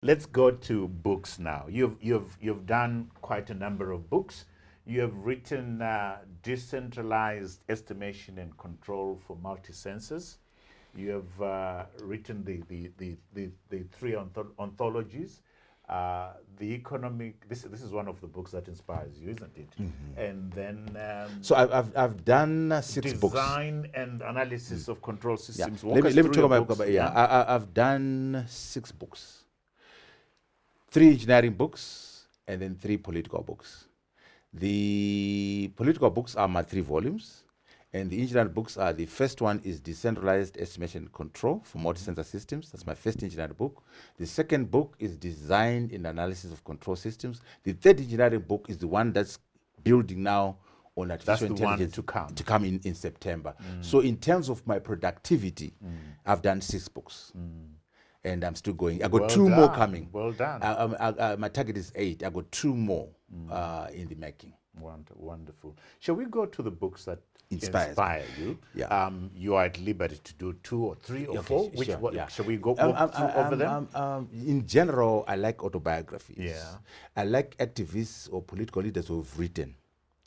Let's go to books now. You've done quite a number of books. You have written Decentralized Estimation and Control for Multi-Sensors. You have written the three ontologies. The economic. This is one of the books that inspires you, isn't it? And then So I've done 6 books. design and analysis of control Yeah. systems. Let me talk about books. I've done 6 books. 3 engineering books and then 3 political books. The political books are my 3 volumes, and the engineering books are, the first one is Decentralized Estimation and Control for Multi-Sensor Systems. That's my first engineering book. The second book is Design and Analysis of Control Systems. The third engineering book is the one that's building now on artificial intelligence to come in September. So in terms of my productivity, I've done 6 books. And I'm still going. I got 2 more coming. Well done. My target is 8. I got 2 more in the making. Wonderful. Shall we go to the books that Inspire you? Yeah. You are at liberty to do 2 or 3 or 4. Which sure, one? yeah. Shall we go walk through over them? In general, I like autobiographies. Yeah. I like activists or political leaders who've written.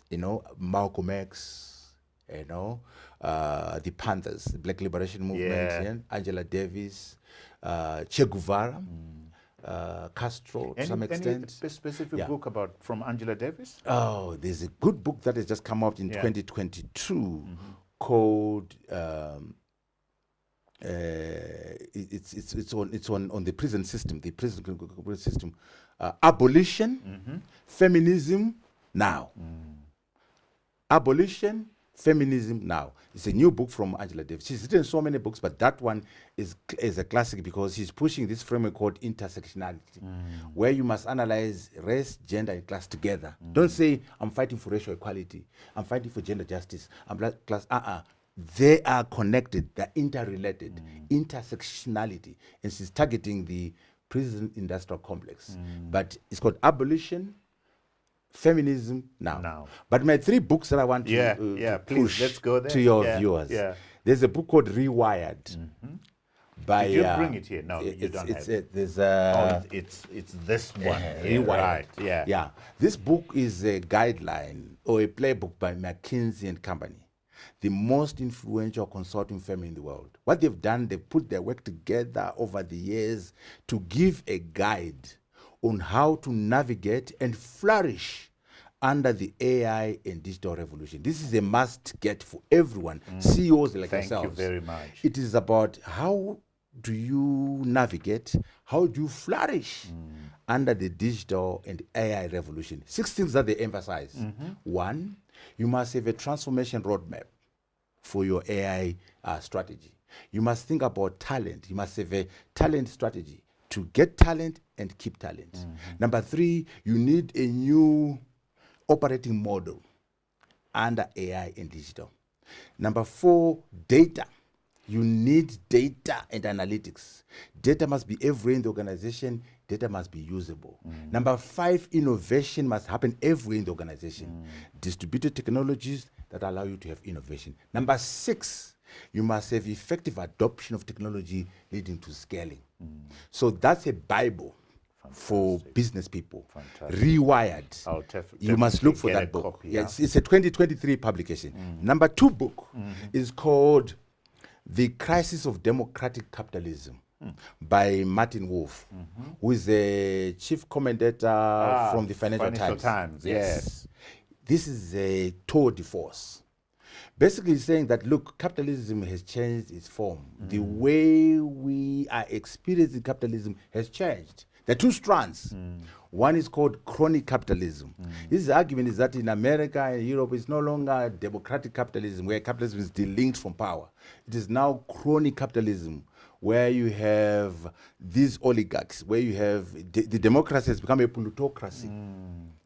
You know, Malcolm X, you know, the Panthers, the Black Liberation Movement, Yeah. Angela Davis, Che Guevara, Castro to some extent. Any specific book about from Angela Davis? Oh, there's a good book that has just come out in 2022 called it's on the prison system, Abolition, Feminism Now. Abolition, Feminism Now. It's a new book from Angela Davis. She's written so many books, but that one is a classic because she's pushing this framework called intersectionality, where you must analyze race, gender, and class together. Don't say, I'm fighting for racial equality, I'm fighting for gender justice, I'm black class. They are connected, they're interrelated. Intersectionality. And she's targeting the prison industrial complex. But it's called Abolition, Feminism Now. But my 3 books that I want to please, push let's go there. to your viewers. There's a book called Rewired. By, Did you bring it here? No, you don't have it. There's it's this one. Rewired. Right, Yeah. This book is a guideline or a playbook by McKinsey and Company, the most influential consulting firm in the world. What they've done, they put their work together over the years to give a guide on how to navigate and flourish under the AI and digital revolution. This is a must get for everyone, CEOs like yourselves. Thank you very much. It is about how do you navigate, how do you flourish under the digital and AI revolution. 6 things that they emphasize. 1, you must have a transformation roadmap for your AI strategy. You must think about talent. You must have a talent strategy to get talent and keep talent. Number 3, you need a new operating model under AI and digital. Number 4, data. You need data and analytics. Data must be everywhere in the organization. Data must be usable. Number 5, innovation must happen everywhere in the organization. Distributed technologies that allow you to have innovation. Number 6, you must have effective adoption of technology leading to scaling. So that's a Bible for business people. Rewired. You must look for that book. It's a 2023 publication. Number 2 book is called The Crisis of Democratic Capitalism by Martin Wolf, who is a chief commentator from the Financial Times. Yes. This is a tour de force. Basically saying that, look, capitalism has changed its form. The way we are experiencing capitalism has changed. There are 2 strands. One is called crony capitalism. His argument is that in America and Europe, it's no longer democratic capitalism, where capitalism is delinked from power. It is now crony capitalism, where you have these oligarchs, where you have the democracy has become a plutocracy.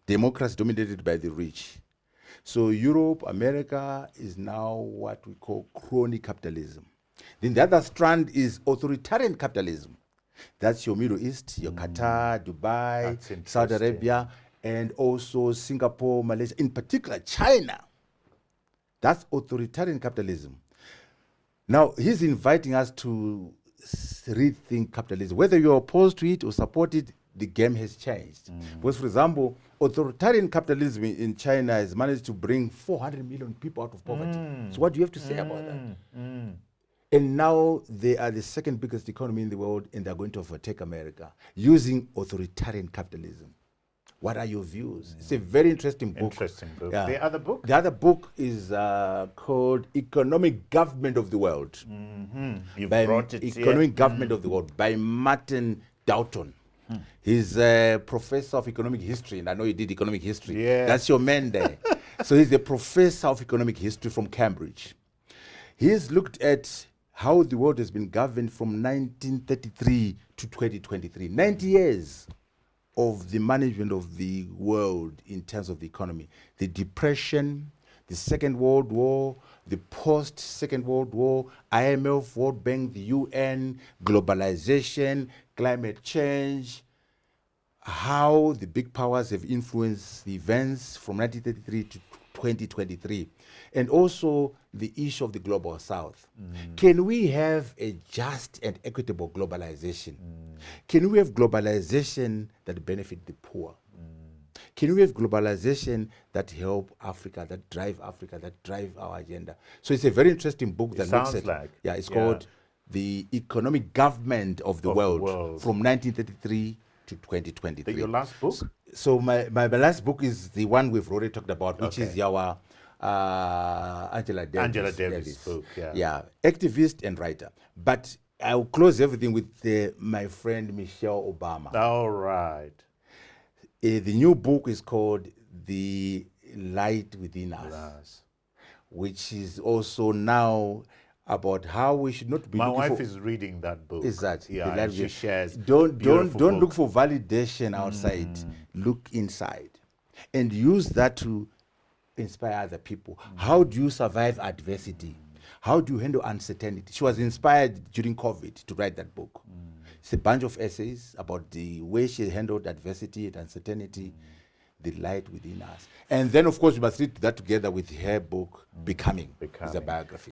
Democracy dominated by the rich. So Europe, America is now what we call crony capitalism. Then the other strand is authoritarian capitalism. That's your Middle East, your Qatar, Dubai, Saudi Arabia, and also Singapore, Malaysia, in particular China. That's authoritarian capitalism. Now, he's inviting us to rethink capitalism. Whether you're opposed to it or support it, the game has changed. Because, for example, authoritarian capitalism in China has managed to bring 400 million people out of poverty. So what do you have to say about that? And now they are the second biggest economy in the world, and they're going to overtake America using authoritarian capitalism. What are your views? It's a very interesting book. Interesting book. Yeah. The other book? The other book is called Economic Government of the World. You By brought it Economic here. Government of the World by Martin Doughton. He's a professor of economic history, and I know you did economic history. Yeah. That's your man there. So he's a professor of economic history from Cambridge. He's looked at how the world has been governed from 1933 to 2023. 90 years of the management of the world in terms of the economy. The Depression, the Second World War, the post-Second World War, IMF, World Bank, the UN, globalization, climate change, how the big powers have influenced the events from 1933 to 2023, and also the issue of the global south. Can we have a just and equitable globalization? Can we have globalization that benefit the poor? Can we have globalization that help Africa, that drive our agenda? So it's a very interesting book that looks sounds at, like. yeah, it's called The Economic Government of the World from 1933 to 2023. Your last book? So my last book is the one we've already talked about, which is our Angela Davis book. Yeah, activist and writer. But I'll close everything with my friend Michelle Obama. All right. The new book is called The Light Within Us, which is also now about how we should not be. My looking wife for, is reading that book. Is that Yeah, the and light she within- shares. Don't beautiful look book. for validation outside. Look inside, and use that to inspire other people. How do you survive adversity? How do you handle uncertainty? She was inspired during COVID to write that book. It's a bunch of essays about the way she handled adversity and uncertainty, the light within us. And then, of course, we must read that together with her book, Becoming. It's a biography.